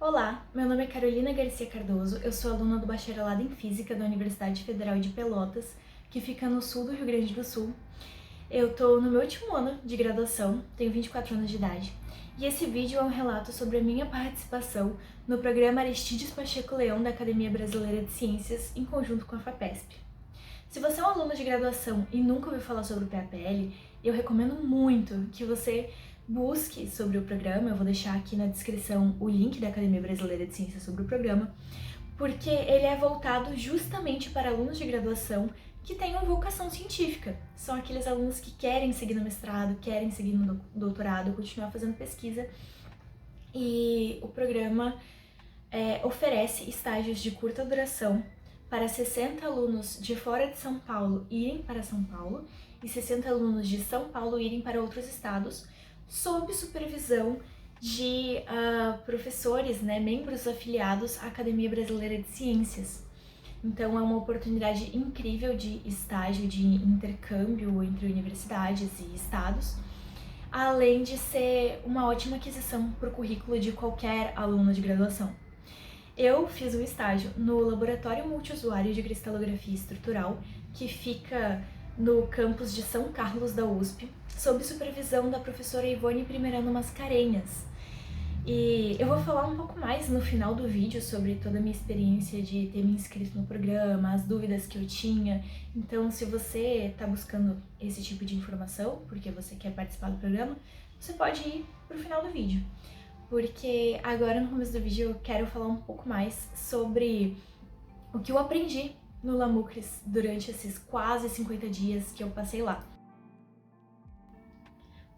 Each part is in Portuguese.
Olá, meu nome é Carolina Garcia Cardoso, eu sou aluna do Bacharelado em Física da Universidade Federal de Pelotas, que fica no sul do Rio Grande do Sul. Eu tô no meu último ano de graduação, tenho 24 anos de idade, e esse vídeo é um relato sobre a minha participação no programa Aristides Pacheco Leão da Academia Brasileira de Ciências, em conjunto com a FAPESP. Se você é um aluno de graduação e nunca ouviu falar sobre o PAPL, eu recomendo muito que você busque sobre o programa. Eu vou deixar aqui na descrição o link da Academia Brasileira de Ciências sobre o programa, porque ele é voltado justamente para alunos de graduação que tenham vocação científica. São aqueles alunos que querem seguir no mestrado, querem seguir no doutorado, continuar fazendo pesquisa. E o programa oferece estágios de curta duração para 60 alunos de fora de São Paulo irem para São Paulo e 60 alunos de São Paulo irem para outros estados, sob supervisão de professores, membros afiliados à Academia Brasileira de Ciências. Então é uma oportunidade incrível de estágio, de intercâmbio entre universidades e estados, além de ser uma ótima aquisição para o currículo de qualquer aluno de graduação. Eu fiz um estágio no Laboratório Multiusuário de Cristalografia Estrutural, que fica no campus de São Carlos da USP, sob supervisão da professora Ivone Primerano Mascarenhas. E eu vou falar um pouco mais no final do vídeo sobre toda a minha experiência de ter me inscrito no programa, as dúvidas que eu tinha. Então, se você está buscando esse tipo de informação, porque você quer participar do programa, você pode ir para o final do vídeo. Porque agora no começo do vídeo eu quero falar um pouco mais sobre o que eu aprendi no Lamucris durante esses quase 50 dias que eu passei lá.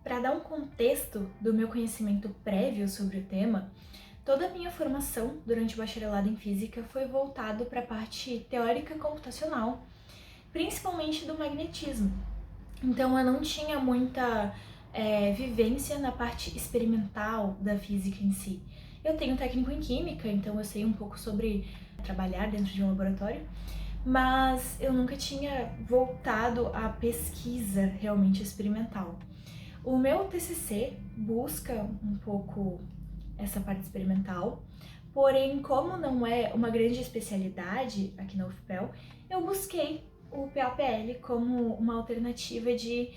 Para dar um contexto do meu conhecimento prévio sobre o tema, toda a minha formação durante o bacharelado em Física foi voltado para a parte teórica computacional, principalmente do magnetismo. Então eu não tinha muita vivência na parte experimental da física em si. Eu tenho técnico em química, então eu sei um pouco sobre trabalhar dentro de um laboratório, mas eu nunca tinha voltado à pesquisa realmente experimental. O meu TCC busca um pouco essa parte experimental, porém, como não é uma grande especialidade aqui na UFPEL, eu busquei o PAPL como uma alternativa de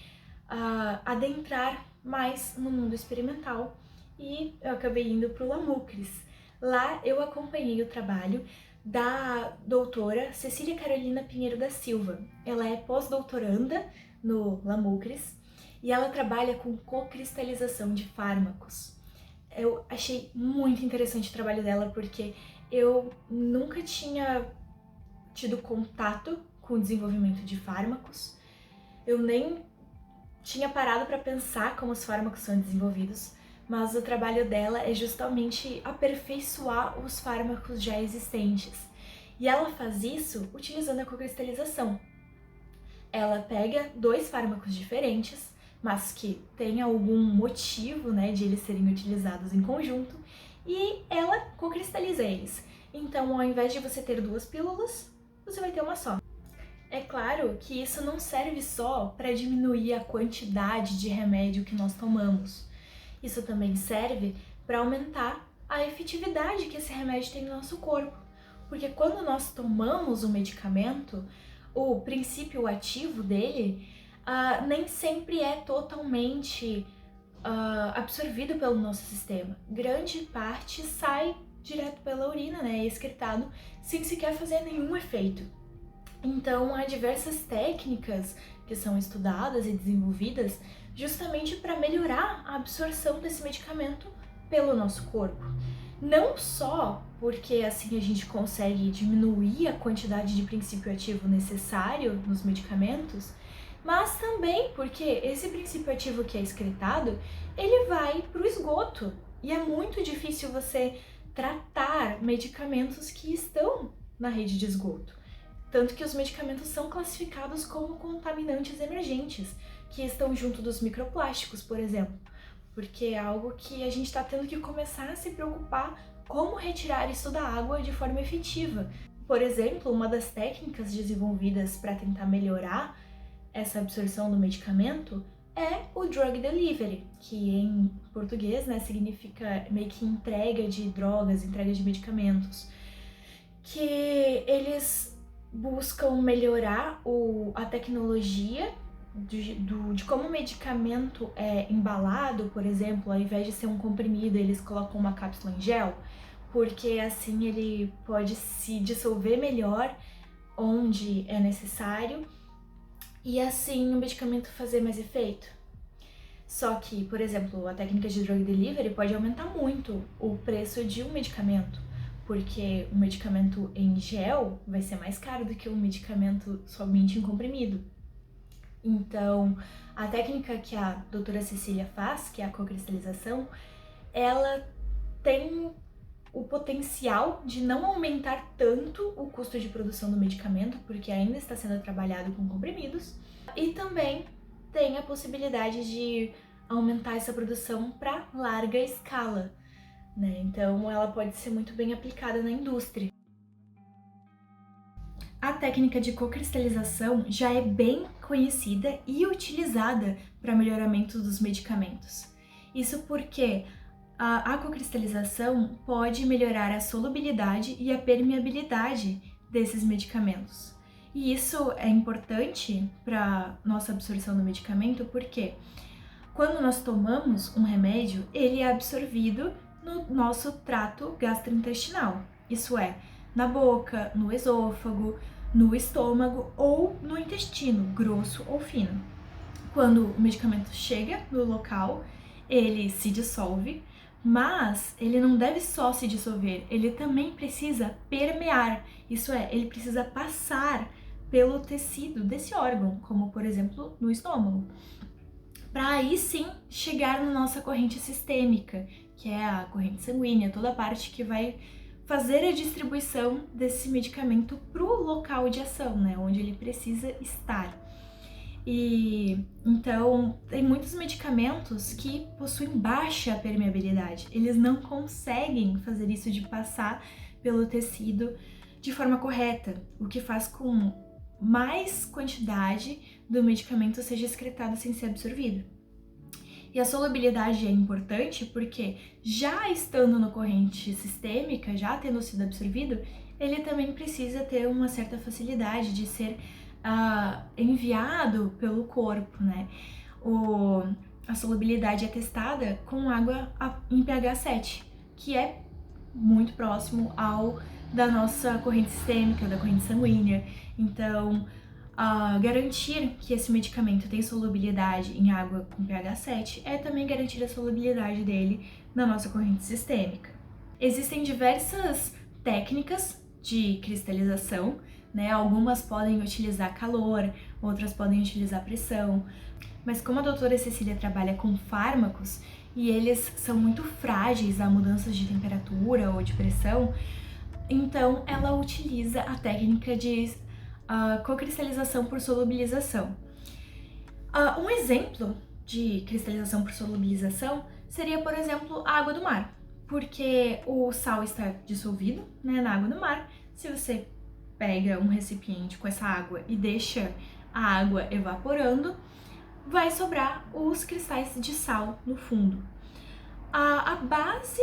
adentrar mais no mundo experimental, e eu acabei indo para o Lamucris. Lá eu acompanhei o trabalho da doutora Cecília Carolina Pinheiro da Silva. Ela é pós-doutoranda no Lamucris e ela trabalha com cocristalização de fármacos. Eu achei muito interessante o trabalho dela porque eu nunca tinha tido contato com o desenvolvimento de fármacos, eu nem tinha parado para pensar como os fármacos são desenvolvidos, mas o trabalho dela é justamente aperfeiçoar os fármacos já existentes. E ela faz isso utilizando a cocristalização. Ela pega dois fármacos diferentes, mas que tem algum motivo, de eles serem utilizados em conjunto, e ela cocristaliza eles. Então, ao invés de você ter duas pílulas, você vai ter uma só. É claro que isso não serve só para diminuir a quantidade de remédio que nós tomamos. Isso também serve para aumentar a efetividade que esse remédio tem no nosso corpo. Porque quando nós tomamos um medicamento, o princípio ativo dele nem sempre é totalmente absorvido pelo nosso sistema. Grande parte sai direto pela urina, é excretado, sem sequer fazer nenhum efeito. Então, há diversas técnicas que são estudadas e desenvolvidas justamente para melhorar a absorção desse medicamento pelo nosso corpo. Não só porque assim a gente consegue diminuir a quantidade de princípio ativo necessário nos medicamentos, mas também porque esse princípio ativo que é excretado, ele vai para o esgoto. E é muito difícil você tratar medicamentos que estão na rede de esgoto. Tanto que os medicamentos são classificados como contaminantes emergentes, que estão junto dos microplásticos, por exemplo, porque é algo que a gente está tendo que começar a se preocupar como retirar isso da água de forma efetiva. Por exemplo, uma das técnicas desenvolvidas para tentar melhorar essa absorção do medicamento é o drug delivery, que em português, né, significa meio que entrega de drogas, entrega de medicamentos, que eles buscam melhorar a tecnologia de como o medicamento é embalado, por exemplo, ao invés de ser um comprimido, eles colocam uma cápsula em gel, porque assim ele pode se dissolver melhor onde é necessário e assim o medicamento fazer mais efeito. Só que, por exemplo, a técnica de drug delivery pode aumentar muito o preço de um medicamento, porque o medicamento em gel vai ser mais caro do que um medicamento somente em comprimido. Então, a técnica que a doutora Cecília faz, que é a cocristalização, ela tem o potencial de não aumentar tanto o custo de produção do medicamento, porque ainda está sendo trabalhado com comprimidos, e também tem a possibilidade de aumentar essa produção para larga escala, né? Então, ela pode ser muito bem aplicada na indústria. A técnica de cocristalização já é bem conhecida e utilizada para melhoramento dos medicamentos. Isso porque a cocristalização pode melhorar a solubilidade e a permeabilidade desses medicamentos. E isso é importante para nossa absorção do medicamento porque quando nós tomamos um remédio, ele é absorvido no nosso trato gastrointestinal. Isso é, na boca, no esôfago, no estômago ou no intestino, grosso ou fino. Quando o medicamento chega no local, ele se dissolve, mas ele não deve só se dissolver, ele também precisa permear, isso é, ele precisa passar pelo tecido desse órgão, como por exemplo no estômago, para aí sim chegar na nossa corrente sistêmica, que é a corrente sanguínea, toda a parte que vai fazer a distribuição desse medicamento para o local de ação, né, onde ele precisa estar. E então tem muitos medicamentos que possuem baixa permeabilidade. Eles não conseguem fazer isso de passar pelo tecido de forma correta, o que faz com mais quantidade do medicamento seja excretado sem ser absorvido. E a solubilidade é importante porque, já estando na corrente sistêmica, já tendo sido absorvido, ele também precisa ter uma certa facilidade de ser enviado pelo corpo, né? A solubilidade é testada com água em pH 7, que é muito próximo da nossa corrente sistêmica, da corrente sanguínea. Então, garantir que esse medicamento tem solubilidade em água com pH 7 é também garantir a solubilidade dele na nossa corrente sistêmica. Existem diversas técnicas de cristalização, né? Algumas podem utilizar calor, outras podem utilizar pressão, mas como a doutora Cecília trabalha com fármacos e eles são muito frágeis a mudanças de temperatura ou de pressão, então ela utiliza a técnica de cocristalização por solubilização. Um exemplo de cristalização por solubilização seria, por exemplo, a água do mar, porque o sal está dissolvido, né, na água do mar. Se você pega um recipiente com essa água e deixa a água evaporando, vai sobrar os cristais de sal no fundo. A base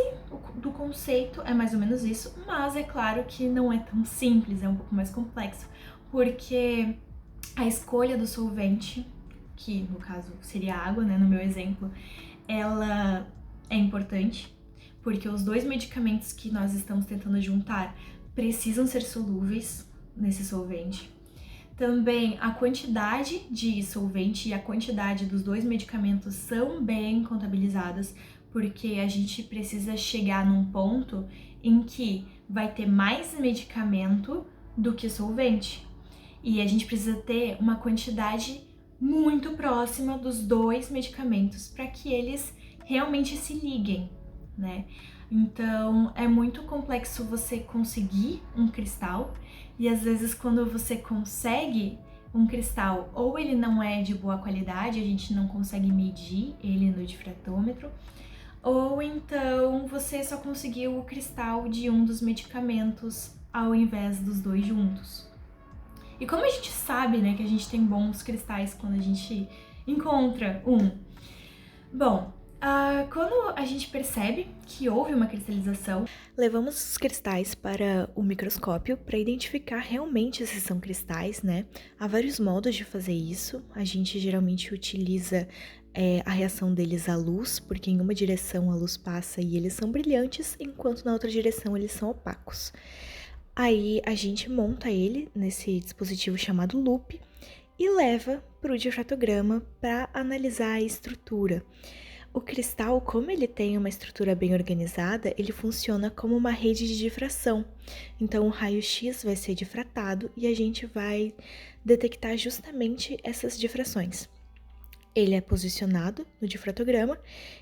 do conceito é mais ou menos isso, mas é claro que não é tão simples, é um pouco mais complexo, porque a escolha do solvente, que no caso seria a água, né, no meu exemplo, ela é importante, porque os dois medicamentos que nós estamos tentando juntar precisam ser solúveis nesse solvente. Também a quantidade de solvente e a quantidade dos dois medicamentos são bem contabilizadas, porque a gente precisa chegar num ponto em que vai ter mais medicamento do que solvente. E a gente precisa ter uma quantidade muito próxima dos dois medicamentos para que eles realmente se liguem, né? Então é muito complexo você conseguir um cristal, e às vezes quando você consegue um cristal, ou ele não é de boa qualidade, a gente não consegue medir ele no difratômetro, ou então você só conseguiu o cristal de um dos medicamentos ao invés dos dois juntos. E como a gente sabe, né, que a gente tem bons cristais quando a gente encontra um? Bom, quando a gente percebe que houve uma cristalização, levamos os cristais para o microscópio para identificar realmente se são cristais, né? Há vários modos de fazer isso. A gente geralmente utiliza a reação deles à luz, porque em uma direção a luz passa e eles são brilhantes, enquanto na outra direção eles são opacos. Aí a gente monta ele nesse dispositivo chamado lupe e leva para o difratograma para analisar a estrutura. O cristal, como ele tem uma estrutura bem organizada, ele funciona como uma rede de difração. Então, o raio-x vai ser difratado e a gente vai detectar justamente essas difrações. Ele é posicionado no difratograma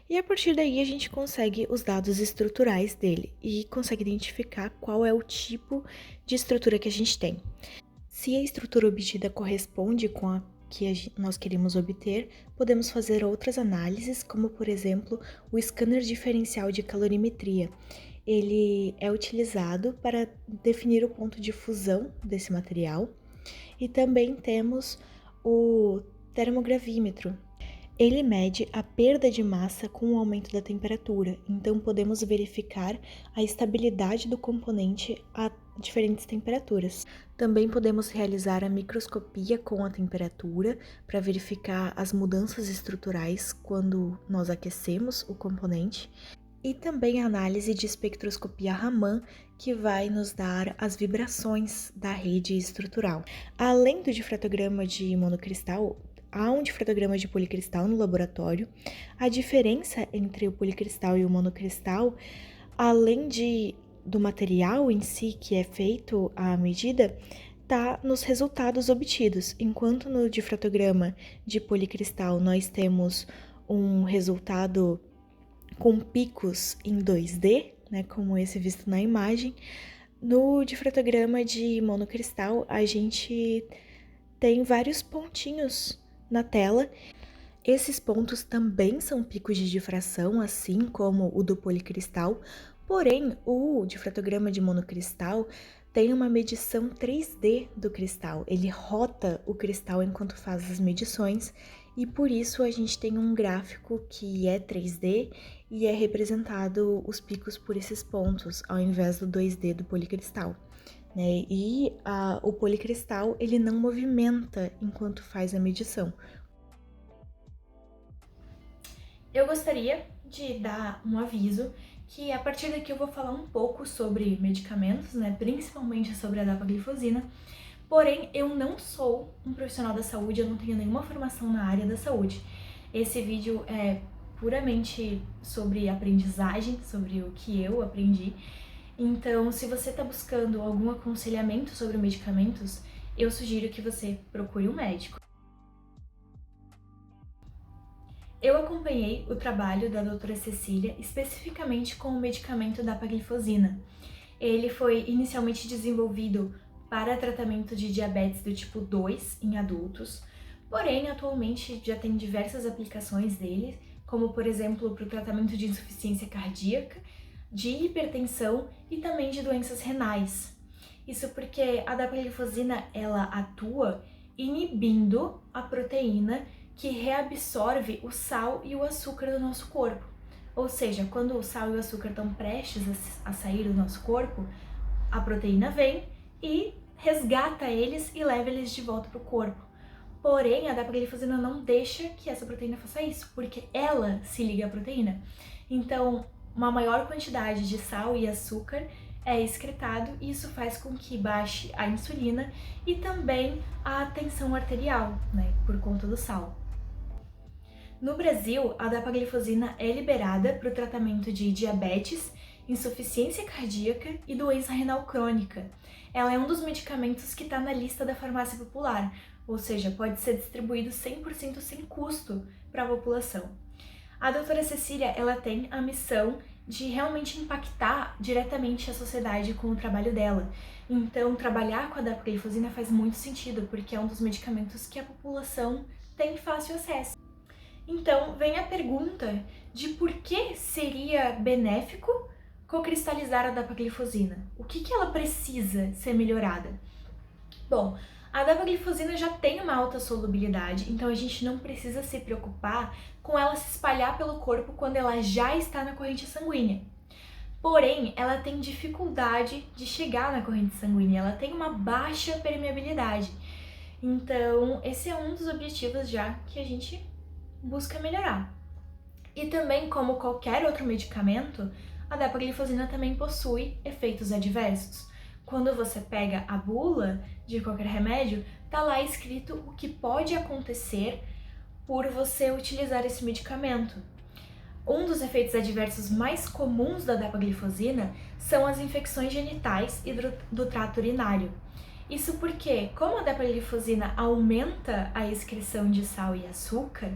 e a partir daí a gente consegue os dados estruturais dele e consegue identificar qual é o tipo de estrutura que a gente tem. Se a estrutura obtida corresponde com a que nós queremos obter, podemos fazer outras análises, como por exemplo o scanner diferencial de calorimetria. Ele é utilizado para definir o ponto de fusão desse material e também temos o termogravímetro. Ele mede a perda de massa com o aumento da temperatura, então podemos verificar a estabilidade do componente a diferentes temperaturas. Também podemos realizar a microscopia com a temperatura para verificar as mudanças estruturais quando nós aquecemos o componente. E também a análise de espectroscopia Raman, que vai nos dar as vibrações da rede estrutural. Além do difratograma de monocristal, há um difratograma de policristal no laboratório. A diferença entre o policristal e o monocristal, além do material em si que é feito à medida, está nos resultados obtidos. Enquanto no difratograma de policristal nós temos um resultado com picos em 2D, né, como esse visto na imagem, no difratograma de monocristal a gente tem vários pontinhos na tela. Esses pontos também são picos de difração, assim como o do policristal, porém o difratograma de monocristal tem uma medição 3D do cristal. Ele rota o cristal enquanto faz as medições e por isso a gente tem um gráfico que é 3D e é representado os picos por esses pontos, ao invés do 2D do policristal. Né? E o policristal ele não movimenta enquanto faz a medição. Eu gostaria de dar um aviso que a partir daqui eu vou falar um pouco sobre medicamentos, né? Principalmente sobre a dapaglifosina. Porém, eu não sou um profissional da saúde, eu não tenho nenhuma formação na área da saúde. Esse vídeo é puramente sobre aprendizagem, sobre o que eu aprendi. Então, se você está buscando algum aconselhamento sobre medicamentos, eu sugiro que você procure um médico. Eu acompanhei o trabalho da doutora Cecília especificamente com o medicamento dapaglifosina. Ele foi inicialmente desenvolvido para tratamento de diabetes do tipo 2 em adultos, porém atualmente já tem diversas aplicações dele, como por exemplo para o tratamento de insuficiência cardíaca, de hipertensão e também de doenças renais. Isso porque a dapaglifosina ela atua inibindo a proteína que reabsorve o sal e o açúcar do nosso corpo. Ou seja, quando o sal e o açúcar estão prestes a sair do nosso corpo, a proteína vem e resgata eles e leva eles de volta para o corpo. Porém, a dapaglifosina não deixa que essa proteína faça isso, porque ela se liga à proteína. Então, uma maior quantidade de sal e açúcar é excretado e isso faz com que baixe a insulina e também a tensão arterial, né, por conta do sal. No Brasil, a dapaglifosina é liberada para o tratamento de diabetes, insuficiência cardíaca e doença renal crônica. Ela é um dos medicamentos que está na lista da farmácia popular, ou seja, pode ser distribuído 100% sem custo para a população. A doutora Cecília, ela tem a missão de realmente impactar diretamente a sociedade com o trabalho dela. Então, trabalhar com a dapaglifosina faz muito sentido, porque é um dos medicamentos que a população tem fácil acesso. Então, vem a pergunta de por que seria benéfico cocristalizar a dapaglifosina? O que ela precisa ser melhorada? Bom, A dapaglifosina já tem uma alta solubilidade, então a gente não precisa se preocupar com ela se espalhar pelo corpo quando ela já está na corrente sanguínea. Porém, ela tem dificuldade de chegar na corrente sanguínea, ela tem uma baixa permeabilidade. Então, esse é um dos objetivos já que a gente busca melhorar. E também, como qualquer outro medicamento, a dapaglifosina também possui efeitos adversos. Quando você pega a bula de qualquer remédio, tá lá escrito o que pode acontecer por você utilizar esse medicamento. Um dos efeitos adversos mais comuns da dapaglifosina são as infecções genitais e do trato urinário. Isso porque, como a dapaglifosina aumenta a excreção de sal e açúcar,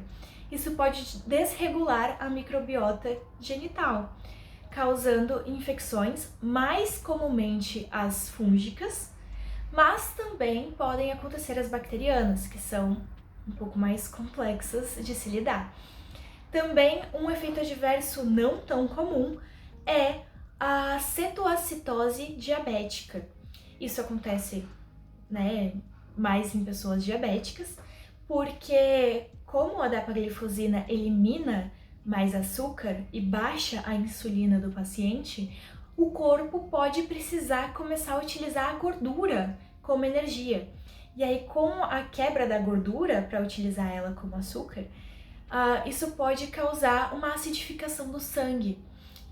isso pode desregular a microbiota genital, causando infecções, mais comumente as fúngicas, mas também podem acontecer as bacterianas, que são um pouco mais complexas de se lidar. Também um efeito adverso não tão comum é a cetoacitose diabética. Isso acontece, mais em pessoas diabéticas, porque como a dapaglifosina elimina mais açúcar e baixa a insulina do paciente, o corpo pode precisar começar a utilizar a gordura como energia. E aí, com a quebra da gordura para utilizar ela como açúcar, isso pode causar uma acidificação do sangue.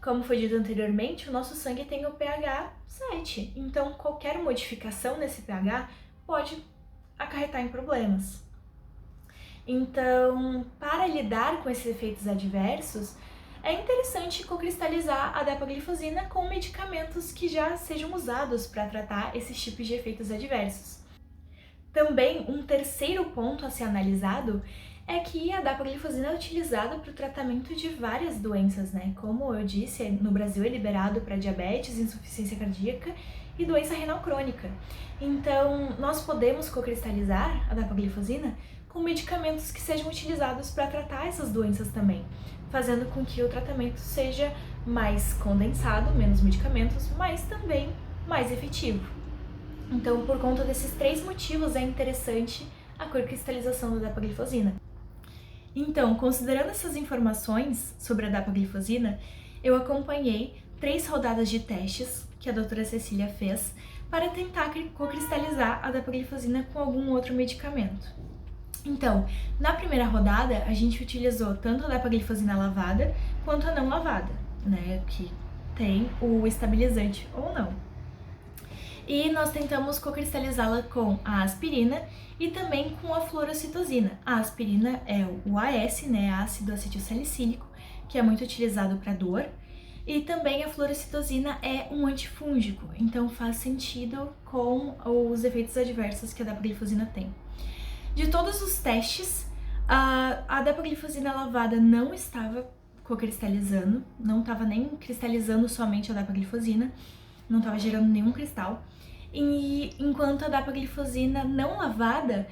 Como foi dito anteriormente, o nosso sangue tem o pH 7, então qualquer modificação nesse pH pode acarretar em problemas. Então, para lidar com esses efeitos adversos, é interessante cocristalizar a dapaglifosina com medicamentos que já sejam usados para tratar esses tipos de efeitos adversos. Também, um terceiro ponto a ser analisado é que a dapaglifosina é utilizada para o tratamento de várias doenças, Como eu disse, no Brasil é liberado para diabetes, insuficiência cardíaca e doença renal crônica. Então, nós podemos cocristalizar a dapaglifosina com medicamentos que sejam utilizados para tratar essas doenças também, fazendo com que o tratamento seja mais condensado, menos medicamentos, mas também mais efetivo. Então, por conta desses 3 motivos, é interessante a cocristalização da dapaglifosina. Então, considerando essas informações sobre a dapaglifosina, eu acompanhei 3 rodadas de testes que a doutora Cecília fez para tentar cocristalizar a dapaglifosina com algum outro medicamento. Então, na primeira rodada, a gente utilizou tanto a dapaglifosina lavada quanto a não lavada, que tem o estabilizante ou não. E nós tentamos cocristalizá-la com a aspirina e também com a fluorocitosina. A aspirina é o AS, ácido acetilsalicílico, que é muito utilizado para dor, e também a fluorocitosina é um antifúngico, então faz sentido com os efeitos adversos que a dapaglifosina tem. De todos os testes, a dapaglifosina lavada não estava cocristalizando, não estava nem cristalizando somente a dapaglifosina, não estava gerando nenhum cristal, e enquanto a dapaglifosina não lavada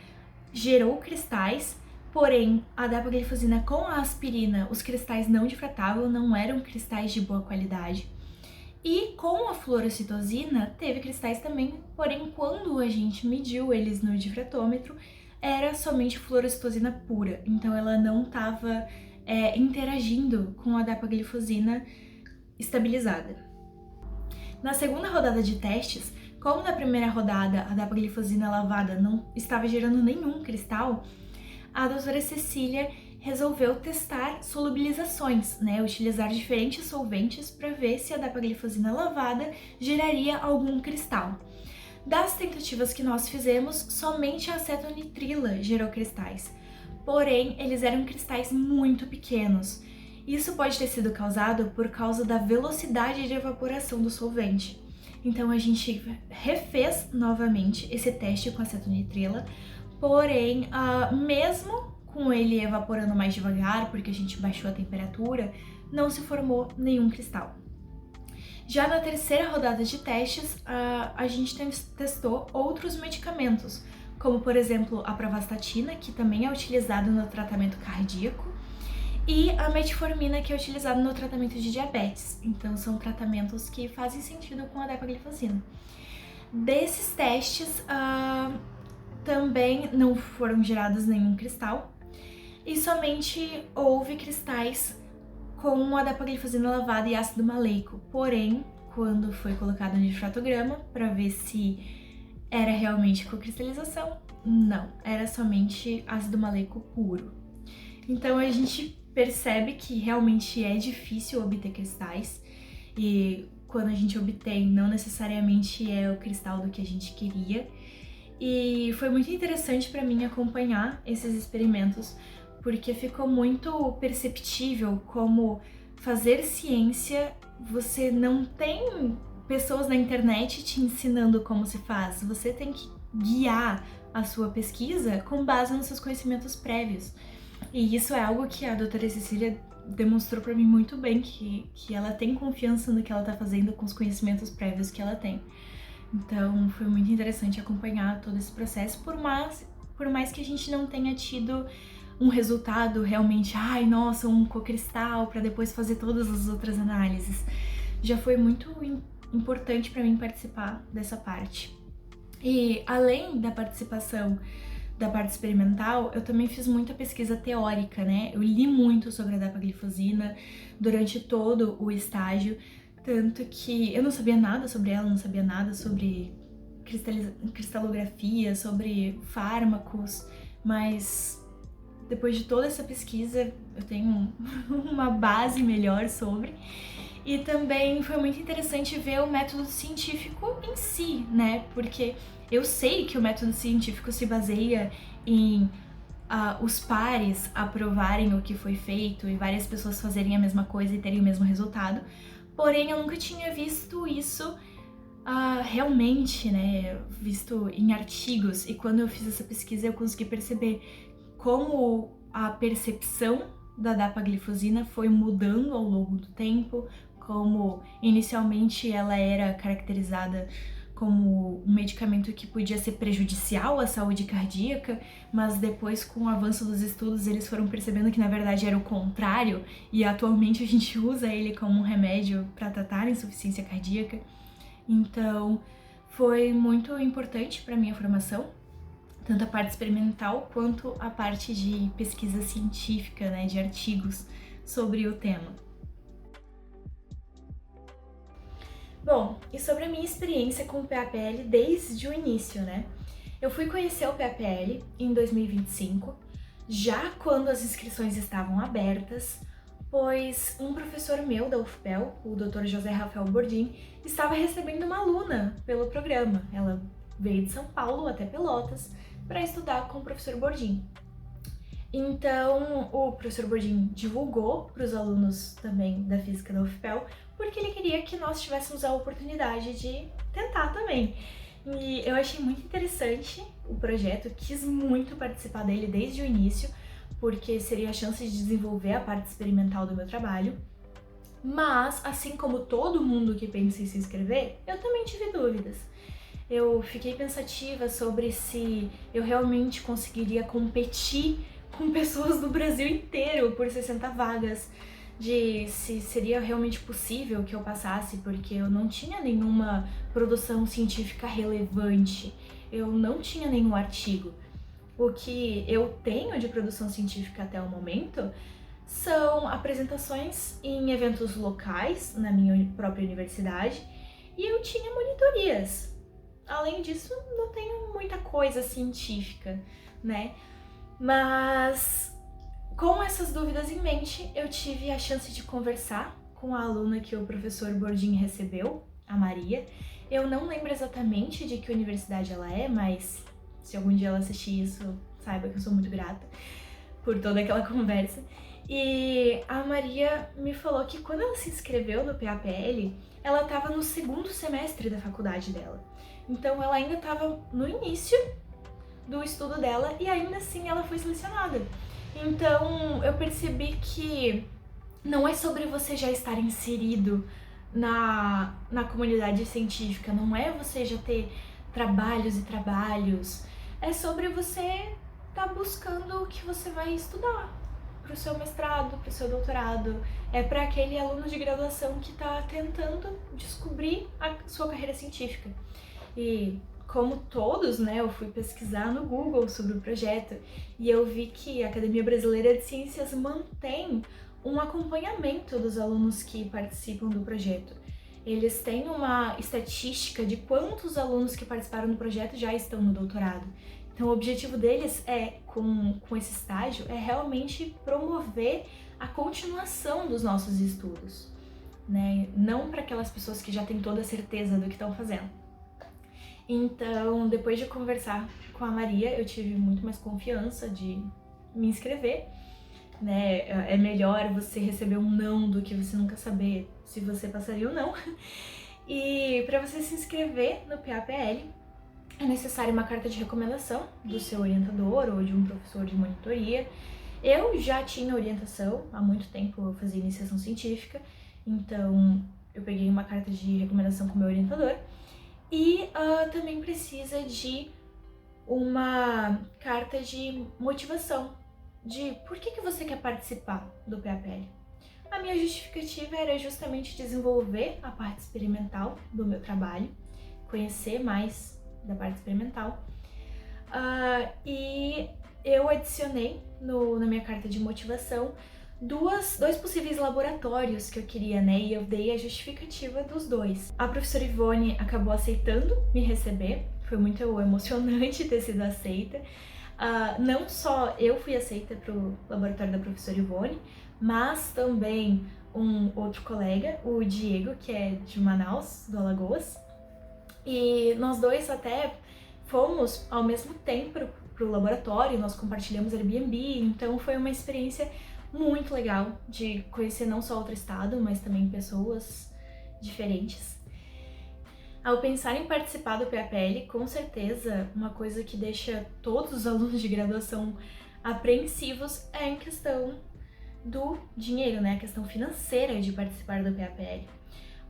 gerou cristais, porém a dapaglifosina com a aspirina, os cristais não difratavam, não eram cristais de boa qualidade. E com a fluorocitosina teve cristais também, porém quando a gente mediu eles no difratômetro, era somente fluorocitosina pura, então ela não estava interagindo com a dapaglifosina estabilizada. Na segunda rodada de testes, como na primeira rodada a dapaglifosina lavada não estava gerando nenhum cristal, a doutora Cecília resolveu testar solubilizações, utilizar diferentes solventes para ver se a dapaglifosina lavada geraria algum cristal. Das tentativas que nós fizemos, somente a acetonitrila gerou cristais, porém eles eram cristais muito pequenos. Isso pode ter sido causado por causa da velocidade de evaporação do solvente. Então a gente refez novamente esse teste com acetonitrila, porém, mesmo com ele evaporando mais devagar, porque a gente baixou a temperatura, não se formou nenhum cristal. Já na terceira rodada de testes, a gente testou outros medicamentos, como por exemplo a pravastatina, que também é utilizado no tratamento cardíaco, e a metformina, que é utilizado no tratamento de diabetes. Então são tratamentos que fazem sentido com a dapaglifosina. Desses testes, também não foram gerados nenhum cristal e somente houve cristais com a dapaglifosina lavada e ácido maleico. Porém, quando foi colocado no difratograma para ver se era realmente cocristalização, não, era somente ácido maleico puro. Então a gente percebe que realmente é difícil obter cristais e quando a gente obtém não necessariamente é o cristal do que a gente queria. E foi muito interessante para mim acompanhar esses experimentos, porque ficou muito perceptível como fazer ciência, você não tem pessoas na internet te ensinando como se faz, você tem que guiar a sua pesquisa com base nos seus conhecimentos prévios. E isso é algo que a doutora Cecília demonstrou para mim muito bem, que ela tem confiança no que ela tá fazendo com os conhecimentos prévios que ela tem. Então foi muito interessante acompanhar todo esse processo, por mais que a gente não tenha tido um resultado realmente, ai nossa, um cocristal para depois fazer todas as outras análises. Já foi muito importante para mim participar dessa parte. E além da participação da parte experimental, eu também fiz muita pesquisa teórica, né? Eu li muito sobre a dapaglifosina durante todo o estágio, tanto que eu não sabia nada sobre ela, não sabia nada sobre cristalografia, sobre fármacos, mas depois de toda essa pesquisa eu tenho uma base melhor sobre. E também foi muito interessante ver o método científico em si, né? Porque eu sei que o método científico se baseia em os pares aprovarem o que foi feito e várias pessoas fazerem a mesma coisa e terem o mesmo resultado. Porém, eu nunca tinha visto isso realmente, né? Visto em artigos. E quando eu fiz essa pesquisa, eu consegui perceber como a percepção da dapaglifosina foi mudando ao longo do tempo, como inicialmente ela era caracterizada como um medicamento que podia ser prejudicial à saúde cardíaca, mas depois, com o avanço dos estudos, eles foram percebendo que na verdade era o contrário, e atualmente a gente usa ele como um remédio para tratar a insuficiência cardíaca. Então, foi muito importante para minha formação, tanto a parte experimental quanto a parte de pesquisa científica, né, de artigos sobre o tema. Bom, e sobre a minha experiência com o PAPL desde o início, né? Eu fui conhecer o PAPL em 2025, já quando as inscrições estavam abertas, pois um professor meu da UFPEL, o Dr. José Rafael Bordim, estava recebendo uma aluna pelo programa. Ela veio de São Paulo até Pelotas para estudar com o professor Bordim. Então, o professor Bordim divulgou para os alunos também da física da UFPEL, porque ele queria que nós tivéssemos a oportunidade de tentar também. E eu achei muito interessante o projeto, quis muito participar dele desde o início, porque seria a chance de desenvolver a parte experimental do meu trabalho. Mas, assim como todo mundo que pensa em se inscrever, eu também tive dúvidas. Eu fiquei pensativa sobre se eu realmente conseguiria competir com pessoas do Brasil inteiro por 60 vagas, de se seria realmente possível que eu passasse, porque eu não tinha nenhuma produção científica relevante, eu não tinha nenhum artigo. O que eu tenho de produção científica até o momento são apresentações em eventos locais, na minha própria universidade, e eu tinha monitorias. Além disso, não tenho muita coisa científica, né? Mas com essas dúvidas em mente, eu tive a chance de conversar com a aluna que o professor Bordim recebeu, a Maria. Eu não lembro exatamente de que universidade ela é, mas se algum dia ela assistir isso, saiba que eu sou muito grata por toda aquela conversa. E a Maria me falou que quando ela se inscreveu no PAPL, ela estava no segundo semestre da faculdade dela. Então ela ainda estava no início do estudo dela e ainda assim ela foi selecionada. Então eu percebi que não é sobre você já estar inserido na comunidade científica, não é você já ter trabalhos e trabalhos, é sobre você estar buscando o que você vai estudar para o seu mestrado, para o seu doutorado, é para aquele aluno de graduação que está tentando descobrir a sua carreira científica. E como todos, né, eu fui pesquisar no Google sobre o projeto e eu vi que a Academia Brasileira de Ciências mantém um acompanhamento dos alunos que participam do projeto. Eles têm uma estatística de quantos alunos que participaram do projeto já estão no doutorado. Então, o objetivo deles com esse estágio, é realmente promover a continuação dos nossos estudos, né? Não para aquelas pessoas que já têm toda a certeza do que estão fazendo. Então, depois de conversar com a Maria, eu tive muito mais confiança de me inscrever, né? É melhor você receber um não do que você nunca saber se você passaria ou não. E para você se inscrever no PAPL, é necessária uma carta de recomendação do seu orientador ou de um professor de monitoria. Eu já tinha orientação, há muito tempo eu fazia iniciação científica, então eu peguei uma carta de recomendação com o meu orientador. E também precisa de uma carta de motivação, de por que você quer participar do PAPL. A minha justificativa era justamente desenvolver a parte experimental do meu trabalho, conhecer mais da parte experimental, e eu adicionei na minha carta de motivação dois possíveis laboratórios que eu queria, né, e eu dei a justificativa dos dois. A professora Ivone acabou aceitando me receber, foi muito emocionante ter sido aceita. Não só eu fui aceita para o laboratório da professora Ivone, mas também um outro colega, o Diego, que é de Manaus, do Alagoas, e nós dois até fomos ao mesmo tempo para o laboratório, nós compartilhamos Airbnb, então foi uma experiência muito legal de conhecer não só outro estado, mas também pessoas diferentes. Ao pensar em participar do PAPL, com certeza uma coisa que deixa todos os alunos de graduação apreensivos é em questão do dinheiro, né? A questão financeira de participar do PAPL.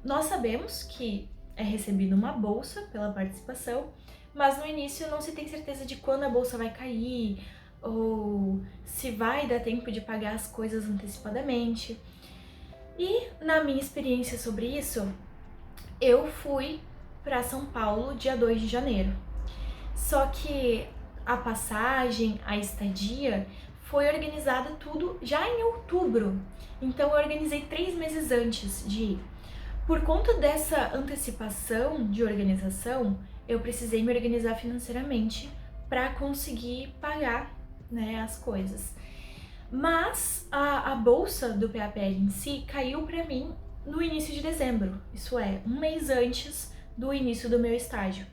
Nós sabemos que é recebida uma bolsa pela participação, mas no início não se tem certeza de quando a bolsa vai cair ou se vai dar tempo de pagar as coisas antecipadamente. E na minha experiência sobre isso, eu fui para São Paulo dia 2 de janeiro. Só que a passagem, a estadia, foi organizada tudo já em outubro. Então eu organizei 3 meses antes de ir. Por conta dessa antecipação de organização, eu precisei me organizar financeiramente para conseguir pagar, né, as coisas. Mas a bolsa do PAPL em si caiu para mim no início de dezembro, isso é, um mês antes do início do meu estágio.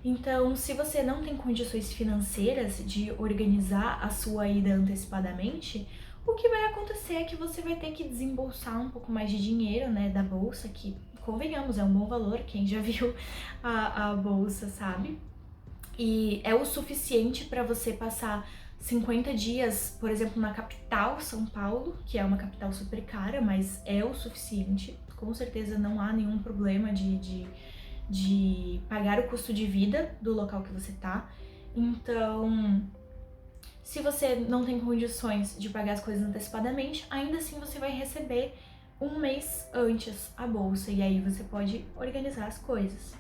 Então, se você não tem condições financeiras de organizar a sua ida antecipadamente, o que vai acontecer é que você vai ter que desembolsar um pouco mais de dinheiro, né, da bolsa, que, convenhamos, é um bom valor, quem já viu a bolsa sabe. E é o suficiente para você passar 50 dias, por exemplo, na capital, São Paulo, que é uma capital super cara, mas é o suficiente. Com certeza não há nenhum problema de pagar o custo de vida do local que você tá. Então, se você não tem condições de pagar as coisas antecipadamente, ainda assim você vai receber um mês antes a bolsa e aí você pode organizar as coisas.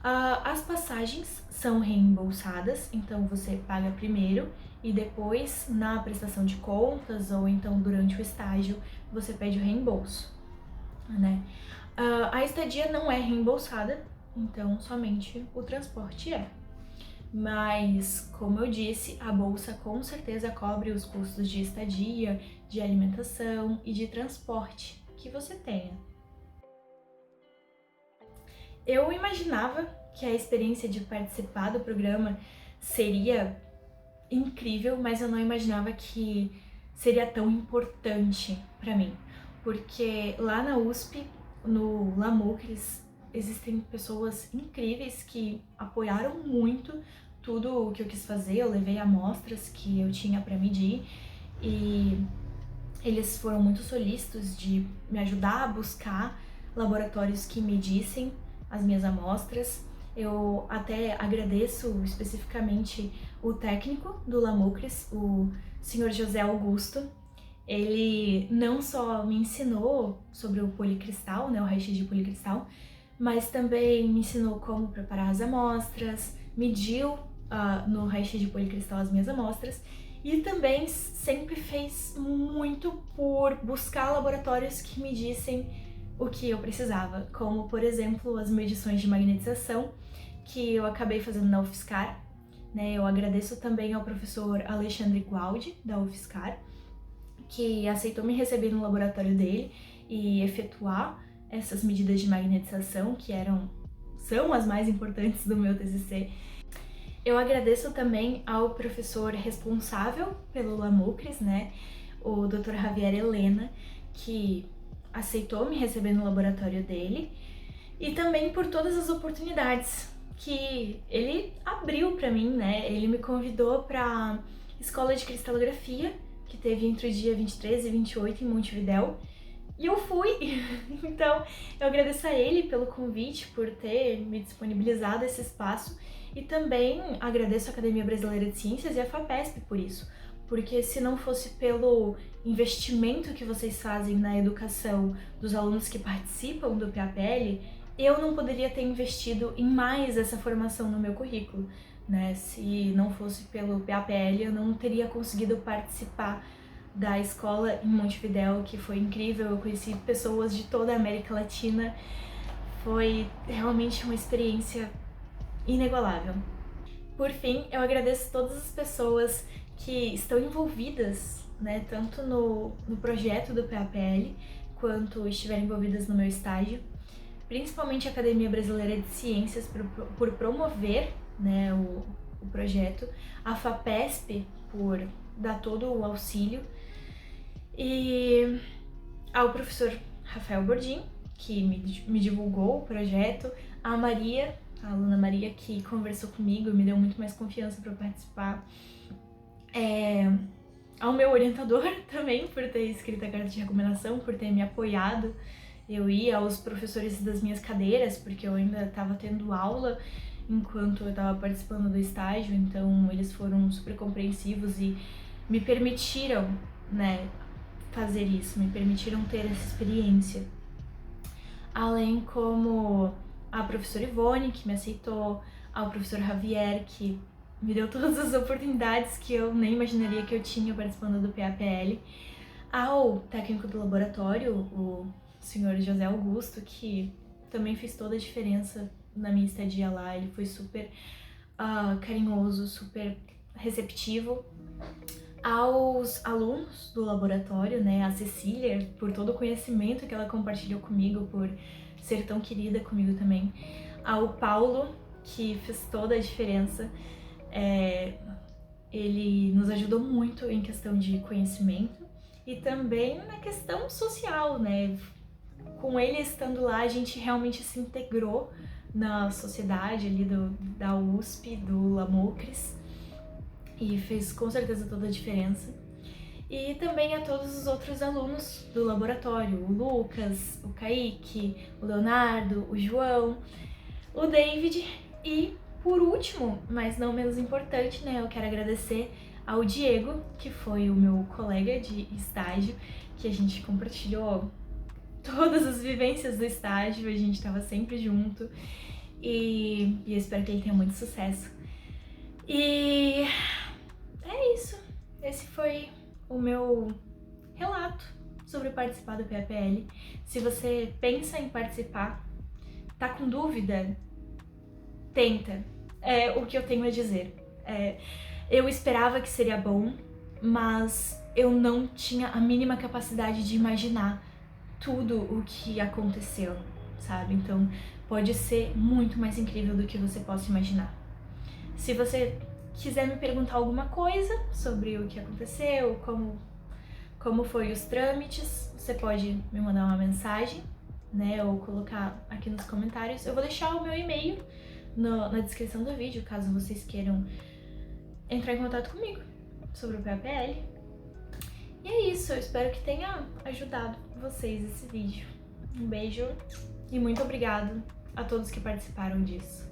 As passagens são reembolsadas, então você paga primeiro e depois na prestação de contas ou então durante o estágio você pede o reembolso, né? A estadia não é reembolsada, então somente o transporte é. Mas, como eu disse, a bolsa com certeza cobre os custos de estadia, de alimentação e de transporte que você tenha. Eu imaginava que a experiência de participar do programa seria incrível, mas eu não imaginava que seria tão importante para mim. Porque lá na USP, no Lamocris, existem pessoas incríveis que apoiaram muito tudo o que eu quis fazer. Eu levei amostras que eu tinha para medir e eles foram muito solícitos de me ajudar a buscar laboratórios que medissem as minhas amostras. Eu até agradeço especificamente o técnico do Lamocris, o senhor José Augusto. Ele não só me ensinou sobre o policristal, né, o raio-x de policristal, mas também me ensinou como preparar as amostras, mediu no raio-x de policristal as minhas amostras e também sempre fez muito por buscar laboratórios que medissem o que eu precisava, como, por exemplo, as medições de magnetização que eu acabei fazendo na UFSCar, né? Eu agradeço também ao professor Alexandre Gualdi, da UFSCar, que aceitou me receber no laboratório dele e efetuar essas medidas de magnetização, que são as mais importantes do meu TCC. Eu agradeço também ao professor responsável pelo Lamocris, né, o Dr. Javier Helena, que aceitou me receber no laboratório dele, e também por todas as oportunidades que ele abriu para mim, né? Ele me convidou para escola de cristalografia, que teve entre o dia 23 e 28 em Montevidéu, e eu fui! Então, eu agradeço a ele pelo convite, por ter me disponibilizado esse espaço, e também agradeço a Academia Brasileira de Ciências e a FAPESP por isso, porque se não fosse pelo investimento que vocês fazem na educação dos alunos que participam do PAPL, eu não poderia ter investido em mais essa formação no meu currículo, né? Se não fosse pelo PAPL, eu não teria conseguido participar da escola em Montevidéu, que foi incrível. Eu conheci pessoas de toda a América Latina, foi realmente uma experiência inigualável. Por fim, eu agradeço todas as pessoas que estão envolvidas, né, tanto no projeto do PAPL, quanto estiveram envolvidas no meu estágio, principalmente a Academia Brasileira de Ciências por promover, né, o projeto, a FAPESP por dar todo o auxílio, e ao professor Rafael Bordim, que me divulgou o projeto, a Maria, a aluna Maria, que conversou comigo e me deu muito mais confiança para participar, ao meu orientador também, por ter escrito a carta de recomendação, por ter me apoiado. Eu ia aos professores das minhas cadeiras, porque eu ainda estava tendo aula enquanto eu estava participando do estágio, então eles foram super compreensivos e me permitiram, né, fazer isso, me permitiram ter essa experiência. Além como a professora Ivone, que me aceitou, ao professor Javier, que me deu todas as oportunidades que eu nem imaginaria que eu tinha participando do PAPL, ao técnico do laboratório, o senhor José Augusto, que também fez toda a diferença na minha estadia lá. Ele foi super carinhoso, super receptivo. Aos alunos do laboratório, né, a Cecília, por todo o conhecimento que ela compartilhou comigo, por ser tão querida comigo também. Ao Paulo, que fez toda a diferença. Ele nos ajudou muito em questão de conhecimento e também na questão social, né? Com ele estando lá, a gente realmente se integrou na sociedade ali da USP, do Lamocris, e fez com certeza toda a diferença. E também a todos os outros alunos do laboratório, o Lucas, o Kaique, o Leonardo, o João, o David e, por último, mas não menos importante, né, eu quero agradecer ao Diego, que foi o meu colega de estágio, que a gente compartilhou todas as vivências do estágio, a gente estava sempre junto, e eu espero que ele tenha muito sucesso. E é isso, esse foi o meu relato sobre participar do PAPL. Se você pensa em participar, tá com dúvida, tenta, é o que eu tenho a dizer. Eu esperava que seria bom, mas eu não tinha a mínima capacidade de imaginar tudo o que aconteceu, sabe? Então pode ser muito mais incrível do que você possa imaginar. Se você quiser me perguntar alguma coisa sobre o que aconteceu, como foi os trâmites, você pode me mandar uma mensagem, né, ou colocar aqui nos comentários. Eu vou deixar o meu e-mail na descrição do vídeo, caso vocês queiram entrar em contato comigo sobre o PAPL. E é isso, eu espero que tenha ajudado vocês esse vídeo. Um beijo e muito obrigado a todos que participaram disso.